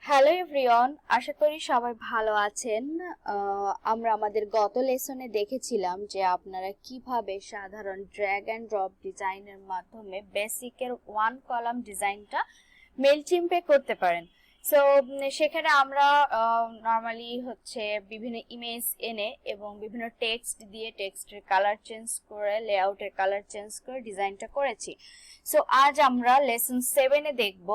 Hello everyone, আশা করি সবাই ভালো আছেন। আমরা আমাদের গত লেসনে দেখেছিলাম যে আপনারা কিভাবে সাধারণ ড্র্যাগ অ্যান্ড ড্রপ ডিজাইনের মাধ্যমে বেসিকের ওয়ান কলাম ডিজাইনটা মেইলচিম্পে করতে পারেন। সো সেখানে আমরা নর্মালি হচ্ছে বিভিন্ন ইমেজ এনে এবং বিভিন্ন টেক্সট দিয়ে টেক্সটের কালার চেঞ্জ করে লেআউটের কালার চেঞ্জ করে ডিজাইনটা করেছি। সো আজ আমরা লেসন 7-এ দেখব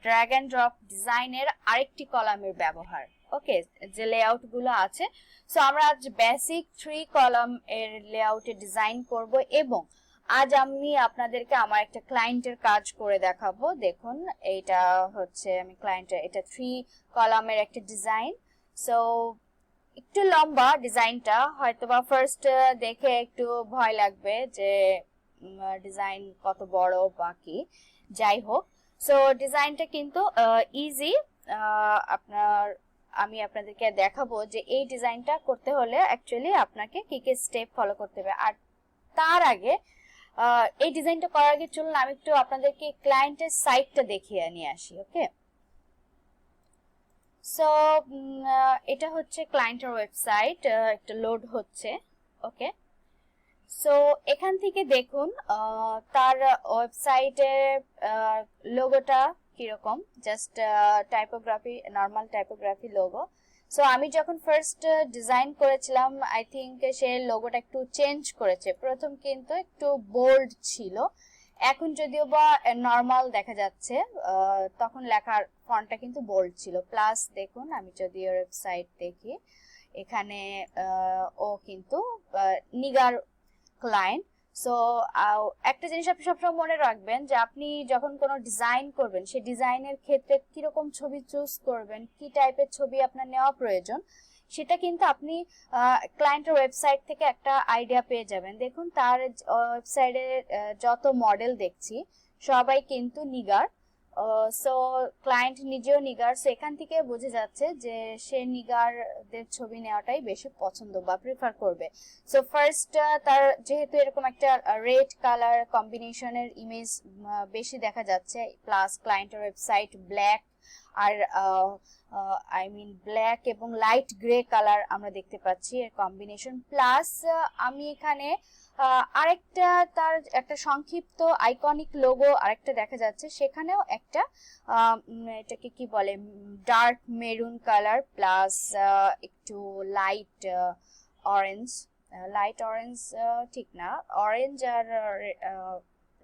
ড্র্যাগ অ্যান্ড ড্রপ ডিজাইনের আরেকটি কলামের ব্যবহার। ওকে, যে লেআউট গুলো আছে, সো আমরা আজ বেসিক 3 কলাম এর লেআউটে ডিজাইন করব এবং আজ আমি আপনাদেরকে আমার একটা ক্লায়েন্টের কাজ করে দেখাবো। দেখুন, এটা হচ্ছে আমি ক্লায়েন্টের, এটা 3 কলামের একটা ডিজাইন। সো একটু লম্বা ডিজাইনটা, হয়তোবা ফার্স্ট দেখে একটু ভয় লাগবে যে ডিজাইন কত বড় বাকি, যাই হোক। সো ডিজাইনটা কিন্তু ইজি। আমি আপনাদেরকে দেখাবো যে এই ডিজাইনটা করতে হলে অ্যাকচুয়ালি আপনাকে কি কি স্টেপ ফলো করতে হবে। আর তার আগে এই ডিজাইনটা করার আগে চলুন আমি একটু আপনাদেরকে ক্লায়েন্টের সাইটটা দেখিয়ে নিয়ে আসি। ওকে, সো এটা হচ্ছে ক্লায়েন্টের ওয়েবসাইট, একটা লোড হচ্ছে। ওকে, সো এখান থেকে দেখুন তার ওয়েবসাইটের লোগোটা কিরকম, just typography, normal typography logo. So আমি যখন ফার্স্ট ডিজাইন করেছিলাম, আই থিঙ্ক সে লোগোটা একটু চেঞ্জ করেছে। প্রথম কিন্তু একটু বোল্ড ছিল, এখন যদিও বা নর্মাল দেখা যাচ্ছে, তখন লেখার ফন্টটা কিন্তু বোল্ড ছিল। প্লাস দেখুন, আমি যদি ওয়েবসাইট দেখি, এখানে ও কিন্তু নিগার ক্লায়েন্ট। সো একটা জিনিস আপনি সবসময় মনে রাখবেন যে আপনি যখন কোনো ডিজাইন করবেন, সেই ডিজাইনের ক্ষেত্রে কিরকম ছবি চুজ করবেন, কি টাইপের ছবি আপনার নেওয়া প্রয়োজন, সেটা কিন্তু আপনি ক্লায়েন্টের ওয়েবসাইট থেকে একটা আইডিয়া পেয়ে যাবেন। দেখুন, তার ওয়েবসাইটে যত মডেল দেখছি সবাই কিন্তু নিগার। সো ক্লায়েন্ট নিজেও নিগার, সো এখান থেকে বোঝা যাচ্ছে যে সে নিগারদের ছবি নেওয়াটাই বেশি পছন্দ বা প্রিফার করবে। সো ফার্স্ট তার যেহেতু এরকম একটা রেড কালার কম্বিনেশনের ইমেজ বেশি দেখা যাচ্ছে, প্লাস ক্লায়েন্টের ওয়েবসাইট ব্ল্যাক আর ব্ল্যাক এবং লাইট গ্রে কালার আমরা দেখতে পাচ্ছি এর কম্বিনেশন। প্লাস আমি এখানে আরেকটা তার একটা সংক্ষিপ্ত আইকনিক লোগো আরেকটা দেখা যাচ্ছে, সেখানেও একটা এটাকে কি বলে, ডার্ক মেরুন কালার প্লাস একটু লাইট অরেঞ্জ, ঠিক না, অরেঞ্জ আর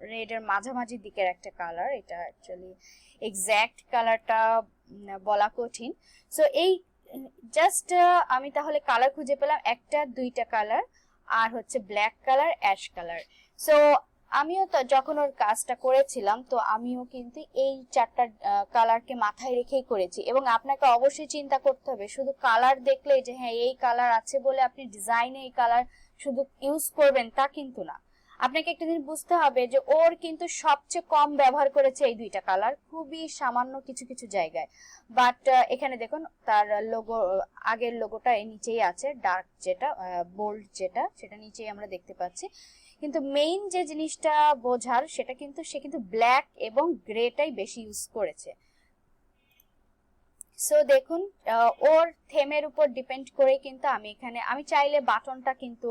রেড এর মাঝামাঝি দিকের একটা কালার। এটা অ্যাকচুয়ালি এক্স্যাক্ট কালারটা বলা কঠিন। সো এই জাস্ট আমি তাহলে কালার খুঁজে পেলাম, একটা দুইটা কালার, আর হচ্ছে black colour, ash colour. So আমিও তো যখন ওর কাজটা করেছিলাম, তো আমিও কিন্তু এই 4টা কালারকে মাথায় রেখেই করেছি। এবং আপনাকে অবশ্যই চিন্তা করতে হবে, শুধু কালার দেখলে যে হ্যাঁ এই কালার আছে বলে আপনি ডিজাইনে এই কালার শুধু ইউজ করবেন তা কিন্তু না। আপনাকে একটা জিনিস বুঝতে হবে যে ওর কিন্তু সবচেয়ে কম ব্যবহার করেছে এই 2টা কালার, খুবই সামান্য কিছু কিছু জায়গায়। বাট এখানে দেখুন তার লোগো, আগের লোগোটা এর নিচেই আছে, ডার্ক যেটা, বোল্ড যেটা, সেটা নিচেই আমরা দেখতে পাচ্ছি। কিন্তু মেইন যে জিনিসটা বোঝার, সেটা কিন্তু সে কিন্তু ব্ল্যাক এবং গ্রেটাই বেশি ইউজ করেছে। সো দেখুন, ওর থেমের উপর ডিপেন্ড করে কিন্তু আমি চাইলে বাটনটা কিন্তু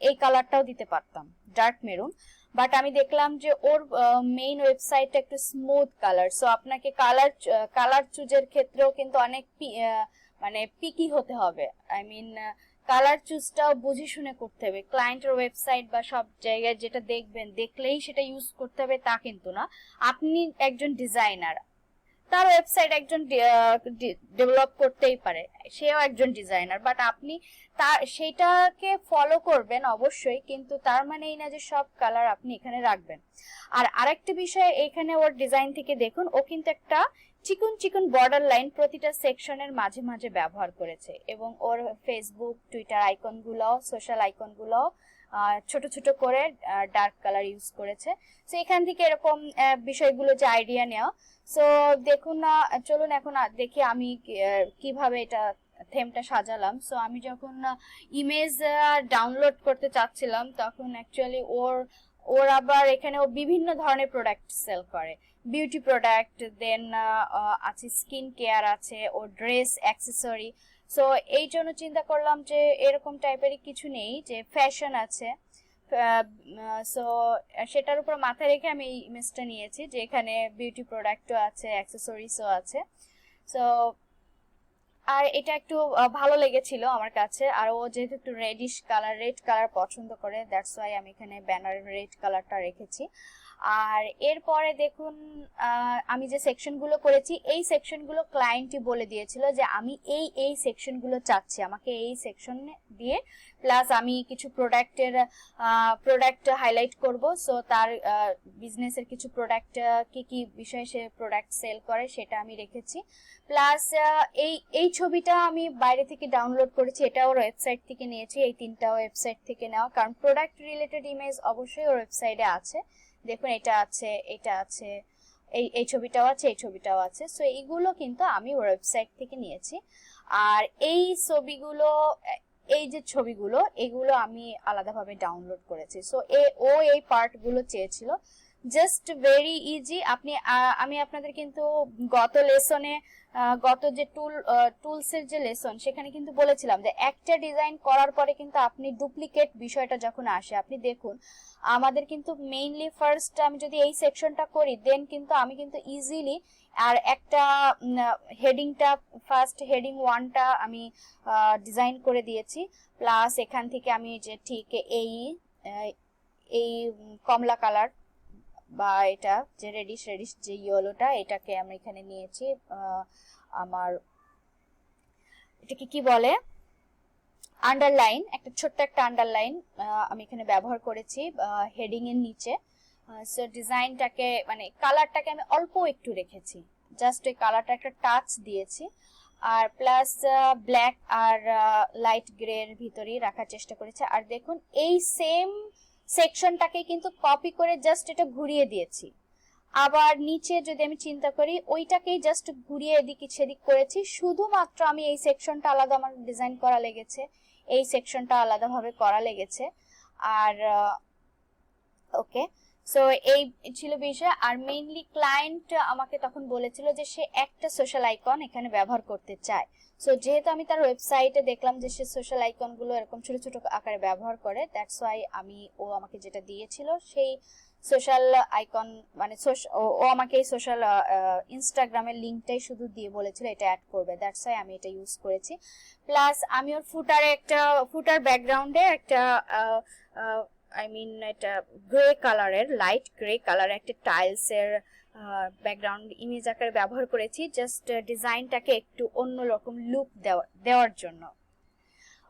এই কালারটাও দিতে পারতাম, ডার্ক মেরুন। বাট আমি দেখলাম যে ওর মেইন ওয়েবসাইটটা একটু স্মুথ কালার। সো আপনাকে কালার চুজের ক্ষেত্রেও কিন্তু অনেক পিকি হতে হবে। কালার চুজটাও বুঝে শুনে করতে হবে। ক্লায়েন্টের ওয়েবসাইট বা সব জায়গায় যেটা দেখবেন, দেখলেই সেটা ইউজ করতে হবে তা কিন্তু না। আপনি একজন ডিজাইনার, তার ওয়েবসাইট একজন ডেভেলপ করতেই পারে, সেও একজন ডিজাইনার, বাট আপনি সেটাকে ফলো করবেন অবশ্যই, কিন্তু তার মানে এই না যে সব কালার আপনি এখানে রাখবেন। আর আরেকটা বিষয়, এখানে ওর ডিজাইন থেকে দেখুন, ও কিন্তু একটা চিকন চিকন বর্ডার লাইন প্রতিটা সেকশনের মাঝে মাঝে ব্যবহার করেছে, এবং ওর ফেসবুক টুইটার আইকনগুলো, সোশ্যাল আইকনগুলো ছোট ছোট করে ডার্ক কালার ইউজ করেছে। সো এখান থেকে এরকম বিষয়গুলো যে আইডিয়া নেওয়া। সো দেখুন না, চলুন এখন দেখি আমি কিভাবে এটা থেমটা সাজালাম। সো আমি যখন ইমেজ ডাউনলোড করতে চাচ্ছিলাম, তখন অ্যাকচুয়ালি ওর আবার এখানে ও বিভিন্ন ধরনের প্রোডাক্ট সেল করে। বিউটি প্রোডাক্ট, দেন আছে স্কিন কেয়ার আছে, ও ড্রেস অ্যাক্সেসরি। সো এই জন্য চিন্তা করলাম যে এরকম টাইপেরই কিছু নেই, যে ফ্যাশন আছে। সো সেটার উপর মাথায় রেখে আমি এই ইমেজটা নিয়েছি, যে এখানে বিউটি প্রোডাক্টও আছে, অ্যাক্সেসরিজও আছে। সো আর এটা একটু ভালো লেগেছিল আমার কাছে, আর ও যেহেতু একটু রেডিশ কালার, রেড কালার পছন্দ করে, দ্যাটস ওয়াই আমি এখানে ব্যানারের রেড কালারটা রেখেছি। আর এরপরে দেখুন, আমি যে সেকশনগুলো করেছি, এই সেকশনগুলো ক্লায়েন্টই বলে দিয়েছিল যে আমি এই সেকশনগুলো চাচ্ছি, আমাকে এই সেকশন দিয়ে, প্লাস আমি কিছু প্রোডাক্ট হাইলাইট করব। সো তার বিজনেসের কিছু প্রোডাক্ট, কি কি বিষয়ে সে প্রোডাক্ট সেল করে সেটা আমি রেখেছি। প্লাস এই ছবিটা আমি বাইরে থেকে ডাউনলোড করেছি, এটা ওর ওয়েবসাইট থেকে নিয়েছি, এই তিনটা ওয়েবসাইট থেকে নেওয়া, কারণ প্রোডাক্ট রিলেটেড ইমেজ অবশ্যই ওর ওয়েবসাইটে আছে। দেখুন এটা আছে, এটা আছে, এই ছবিটাও আছে, এই ছবিটাও আছে। সো এইগুলো কিন্তু আমি ওর ওয়েবসাইট থেকে নিয়েছি। আর এই ছবিগুলো, এই যে ছবিগুলো, এগুলো আমি আলাদাভাবে ডাউনলোড করেছি। সো ও এই পার্টগুলো চেয়েছিল। Just very easy. আমি আপনাদের কিন্তু গত লেসনে, গত যে টুলসের যে লেসন, সেখানে কিন্তু বলেছিলাম যে একটা ডিজাইন করার পরে কিন্তু আপনি ডুপ্লিকেট বিষয়টা যখন আসে, আপনি দেখুন আমাদের কিন্তু মেইনলি ফার্স্ট আমি যদি এই সেকশনটা করি, দেন কিন্তু আমি কিন্তু ইজিলি আর একটা হেডিংটা, ফার্স্ট হেডিং 1টা আমি ডিজাইন করে দিয়েছি। প্লাস এখান থেকে আমি যে ঠিক এই কমলা কালার বা এটা যে রেডিশ যে ইয়েলোটা, এটাকে আমি এখানে নিয়েছি। আমার এটাকে কি বলে, আন্ডারলাইন, একটা ছোট্ট একটা আন্ডারলাইন আমি এখানে ব্যবহার করেছি হেডিং এর নিচে। সো ডিজাইনটাকে, মানে কালারটাকে আমি অল্প একটু রেখেছি, জাস্ট ওই কালারটা একটা টাচ দিয়েছি। আর প্লাস ব্ল্যাক আর লাইট গ্রে এর ভিতরেই রাখার চেষ্টা করেছি। আর দেখুন এই সেম সেকশনটাকে কিন্তু কপি করে জাস্ট এটা ঘুরিয়ে দিয়েছি। আবার নিচে যদি আমি চিন্তা করি, ওইটাকেই জাস্ট ঘুরিয়ে এদিক সেদিক করেছি, শুধুমাত্র আমি এই সেকশনটা আলাদা আমার ডিজাইন করা লেগেছে, এই সেকশনটা আলাদাভাবে করা লেগেছে। আর ওকে, সো এই ছিল বিষয়। আর মেইনলি ক্লায়েন্ট আমাকে তখন বলেছিল যে সে একটা সোশ্যাল আইকন এখানে ব্যবহার করতে চায়। সো যেহেতু আমি তার ওয়েবসাইটে দেখলাম যে সে সোশ্যাল আইকনগুলো এরকম ছোট ছোট আকারে ব্যবহার করে, দ্যাটস ওয়াই ও আমাকে যেটা দিয়েছিল সেই সোশ্যাল আইকন, মানে ও আমাকে এই সোশ্যাল ইনস্টাগ্রামের লিঙ্কটাই শুধু দিয়ে বলেছিল এটা অ্যাড করবে, দ্যাটস ওয়াই আমি এটা ইউজ করেছি। প্লাস আমি ওর ফুটার ব্যাকগ্রাউন্ডে একটা এটা গ্রে কালারের, লাইট গ্রে কালার একটা টাইলসের ব্যাকগ্রাউন্ড ইমেজ আকারে ব্যবহার করেছি, জাস্ট ডিজাইনটাকে একটু অন্যরকম লুক দেওয়ার জন্য।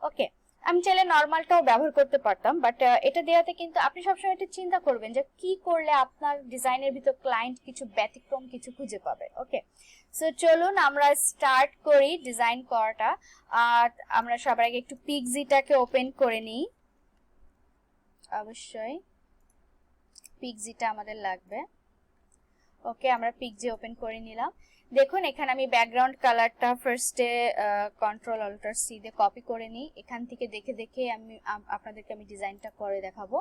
ওকে, আমি চাইলে নর্মালটাও ব্যবহার করতে পারতাম, বাট এটা দেওয়াতে কিন্তু আপনি সবসময় এটা চিন্তা করবেন যে কি করলে আপনার ডিজাইনের ভিতর ক্লায়েন্ট কিছু ব্যতিক্রম কিছু খুঁজে পাবে। ওকে, সো চলুন আমরা স্টার্ট করি ডিজাইন করাটা। আর আমরা সবার আগে একটু পিক্সিটাকে ওপেন করে নিই। অবশ্যই পিক্সিটা আমাদের লাগবে। ওকে, আমরা পিক্সি ওপেন করে নিলাম। দেখুন এখানে আমি ব্যাকগ্রাউন্ড কালারটা ফার্স্টে কন্ট্রোল অল্টার সি দিয়ে কপি করে নিই। এখান থেকে দেখে দেখে আপনাদেরকে আমি ডিজাইনটা করে দেখাবো।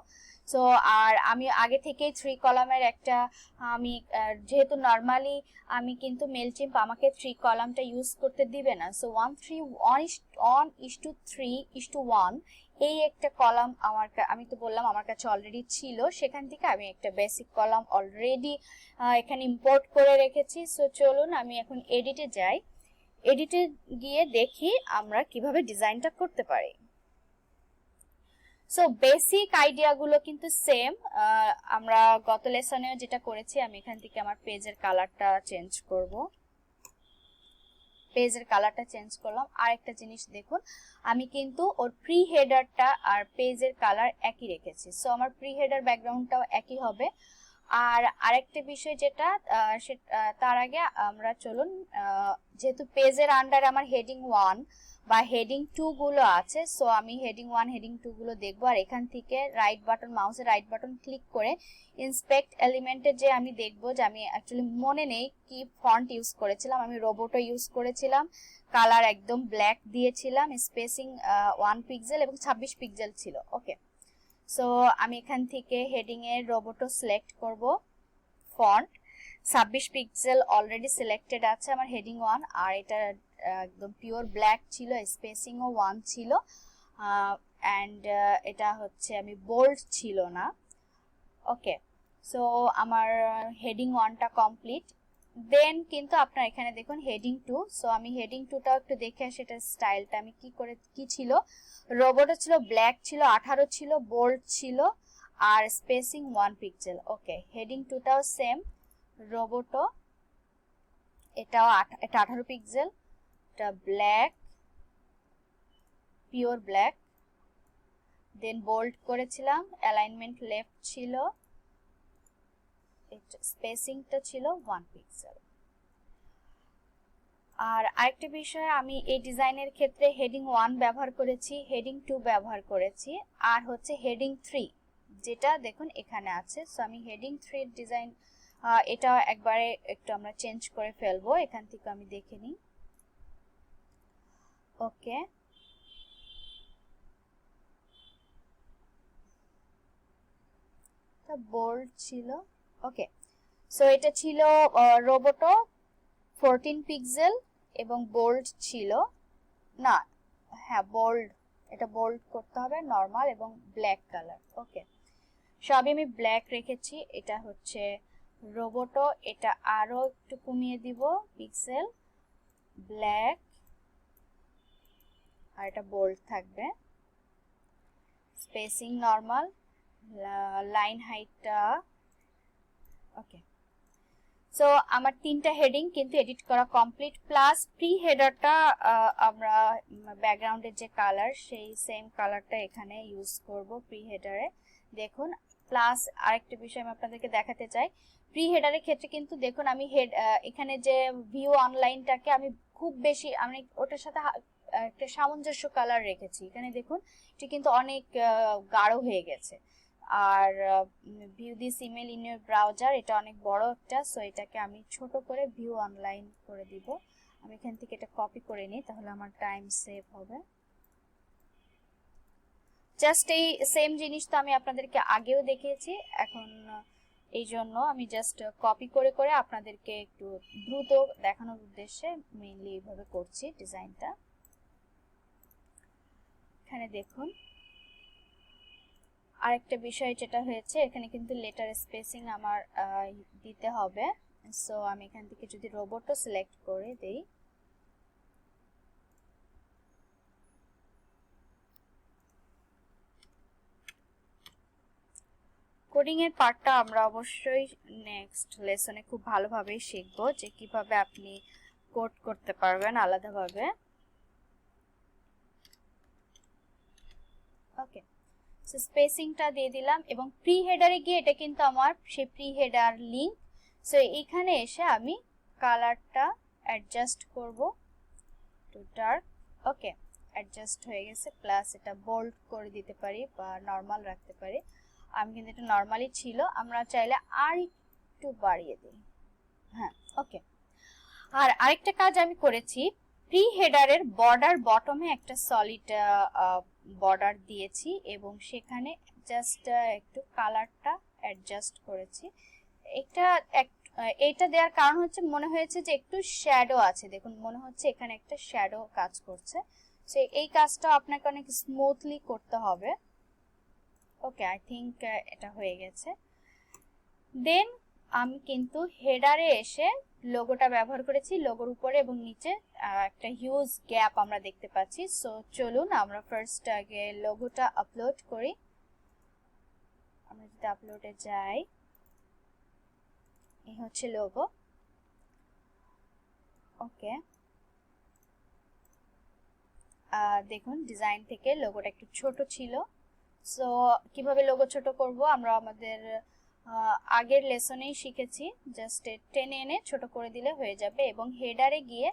সো আর আমি আগে থেকেই 3 কলামের একটা, আমি যেহেতু নর্মালি আমি কিন্তু মেলচিম্প আমাকে 3 কলামটা ইউজ করতে দিবে না। সো 1:3:1 এই একটা কলাম আমি তো বললাম আমার কাছে অলরেডি ছিল, সেখান থেকে আমি একটা বেসিক কলাম অলরেডি এখানে ইম্পোর্ট করে রেখেছি। সো চলুন আমি এখন এডিটে যাই, এডিটে গিয়ে দেখি আমরা কিভাবে ডিজাইনটা করতে পারি। সো বেসিক আইডিয়াগুলো কিন্তু সেম, আমরা গত লেসনেও যেটা করেছি। আমি এখান থেকে আমার পেজের কালারটা চেঞ্জ করব, পেজের কালারটা চেঞ্জ করলাম। আর একটা জিনিস দেখুন, আমি কিন্তু ওর প্রি হেডারটা আর পেজের কালার একই রেখেছি। সো আমার প্রি হেডার ব্যাকগ্রাউন্ডটাও একই হবে। আর আরেকটা বিষয় যেটা, তার আগে আমরা চলুন, যেহেতু পেজের আন্ডারে আমার হেডিং 1 বা হেডিং 2 গুলো আছে, সো আমি হেডিং 1 হেডিং 2 গুলো দেখবো। আর এখান থেকে মাউসের রাইট বাটন ক্লিক করে ইন্সপেক্ট এলিমেন্টে যে আমি দেখবো, যে আমি অ্যাকচুয়ালি মনে নেই কি ফন্ট ইউজ করেছিলাম, আমি রোবোটো ইউজ করেছিলাম, কালার একদম ব্ল্যাক দিয়েছিলাম, স্পেসিং 1 পিক্সেল এবং 26 পিক্সেল ছিল। ওকে, সো আমি এখান থেকে হেডিং এর রোবোটো সিলেক্ট করব, ফন্ট 26 পিক্সেল অলরেডি সিলেক্টেড আছে আমার হেডিং 1, আর এটা একদম পিওর ব্ল্যাক ছিল, স্পেসিংও 1 ছিল, অ্যান্ড এটা হচ্ছে আমি বোল্ড ছিল না। ওকে, সো আমার হেডিং 1টা কমপ্লিট। দেন কিন্তু আপনার এখানে দেখুন হেডিং 2, সো আমি হেডিং 2টাও একটু দেখে আসি এটার স্টাইলটা আমি কি ছিল। রোবটও ছিল, ব্ল্যাক ছিল, 18 ছিল, বোল্ড ছিল, আর স্পেসিং 1 পিক্সেল। ওকে, হেডিং 2টাও সেম, রোবটও এটা 18 পিক্সেল, এটা ব্ল্যাক, পিওর ব্ল্যাক, দেন বোল্ড করেছিলাম, অ্যালাইনমেন্ট লেফট ছিল, স্পেসিংটা ছিল 1 পিক্সেল। আর আরেকটা বিষয়, আমি এই ডিজাইনের ক্ষেত্রে হেডিং 1 ব্যবহার করেছি, হেডিং 2 ব্যবহার করেছি, আর হচ্ছে হেডিং 3 যেটা দেখুন এখানে আছে। সো আমি হেডিং 3 এর ডিজাইন এটা একবারে একটু আমরা চেঞ্জ করে ফেলবো, এখান থেকে আমি দেখে নিই। ওকে, এটা বোল্ড ছিল। ওকে, সো এটা ছিল রোবটো 14 পিক্সেল এবং বোল্ড ছিল না, হ্যাঁ বোল্ড, এটা বোল্ড করতে হবে, নরমাল এবং ব্ল্যাক কালার। ওকে, সবই আমি ব্ল্যাক রেখেছি। এটা হচ্ছে রোবটো, এটা আরো একটু কমিয়ে দিব পিক্সেল, ব্ল্যাক, আর এটা বোল্ড থাকবে, স্পেসিং নরমাল, লাইন হাইটটা। ওকে, সো আমার 3টা হেডিং কিন্তু এডিট করা কমপ্লিট, প্লাস প্রি হেডারটা আমরা ব্যাকগ্রাউন্ডের যে কালার সেই সেম কালারটা এখানে ইউজ করব প্রি হেডারে। দেখুন, প্লাস আরেকটা বিষয় আমি আপনাদেরকে দেখাতে চাই, প্রি হেডারের ক্ষেত্রে কিন্তু দেখুন আমি এখানে যে ভিউ অনলাইনটাকে আমি খুব বেশি, আমি ওটার সাথে একটা সামঞ্জস্য কালার রেখেছি। এখানে দেখুন এটা কিন্তু অনেক গাঢ় হয়ে গেছে। আর view this email in your browser, এটা অনেক বড় একটা, সো এটাকে আমি ছোট করে ভিউ অনলাইন করে দিব। আমি এখান থেকে এটা কপি করে নিই, তাহলে আমার টাইম সেভ হবে। জাস্ট এই সেম জিনিস তো আমি আপনাদেরকে আগেও দেখিয়েছি, এখন এই জন্য আমি জাস্ট কপি করে করে আপনাদেরকে একটু দ্রুত দেখানোর উদ্দেশ্যে মেইনলি এইভাবে করছি ডিজাইনটা। এখানে দেখুন আরেকটা বিষয় যেটা হয়েছে, এখানে কিন্তু লেটার স্পেসিং আমার দিতে হবে। সো আমি এখান থেকে যদি রোবটও সিলেক্ট করে দেই, কোডিং এর পার্টটা আমরা অবশ্যই নেক্সট লেসনে খুব ভালোভাবে শিখবো, যে কিভাবে আপনি কোড করতে পারবেন আলাদাভাবে। ওকে, সো স্পেসিংটা দিয়ে দিলাম, এবং প্রি হেডারে গিয়ে এটা কিন্তু আমার সেই প্রি হেডার লিংক। সো এখানে এসে আমি কালারটা অ্যাডজাস্ট করব টু ডার্ক। ওকে, অ্যাডজাস্ট হয়ে গেছে, প্লাস এটা বোল্ড করে দিতে পারি বা নরমাল রাখতে পারি। আমি কিন্তু এটা নরমালি ছিল, আমরা চাইলে আর একটু বাড়িয়ে দিই। হ্যাঁ, ওকে। আর আরেকটা কাজ আমি করেছি, প্রি হেডারের বর্ডার বটমে একটা সলিড বর্ডার দিয়েছি, এবং সেখানে জাস্ট একটু কালারটা অ্যাডজাস্ট করেছি। এটা দেওয়ার কারণ হচ্ছে, মনে হয়েছে যে একটু শ্যাডো আছে, দেখুন মনে হচ্ছে এখানে একটা শ্যাডো কাজ করছে, সো এই কাজটা আপনাকে অনেক স্মুথলি করতে হবে। ওকে, আই থিংক এটা হয়ে গেছে। দেন আমি কিন্তু হেডারে এসে লোগোটা ব্যবহার করেছি, লোগোর উপরে এবং নিচে একটা হিউজ গ্যাপ আমরা দেখতে পাচ্ছি। সো চলুন আমরা ফার্স্ট আগে লোগোটা আপলোড করি। আমরা যদি আপলোডে যাই, এই হচ্ছে লোগো। ওকে, দেখুন ডিজাইন থেকে লোগোটা একটু ছোট ছিল। সো কিভাবে লোগো ছোট করব আমরা আমাদের আগের লেসনেই শিখেছি, জাস্ট টেনে এনে ছোট করে দিলে হয়ে যাবে। এবং হেডারে গিয়ে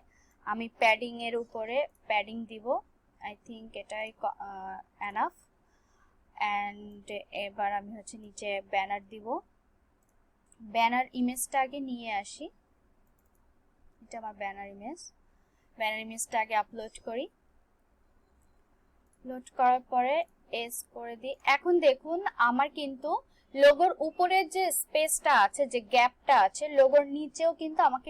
আমি প্যাডিং এর উপরে প্যাডিং দিব, আই থিংক এটাই এনাফ। অ্যান্ড এবার আমি হচ্ছে নিচে ব্যানার দিব। ব্যানার ইমেজটা আগে নিয়ে আসি, এটা আমার ব্যানার ইমেজ। ব্যানার ইমেজটা আগে আপলোড করি, আপলোড করার পরে এস করে দিই। এখন দেখুন আমার কিন্তু লোগোর উপরে যে স্পেসটা আছে, যে গ্যাপটা আছে, লোগোর নিচেও কিন্তু আমাকে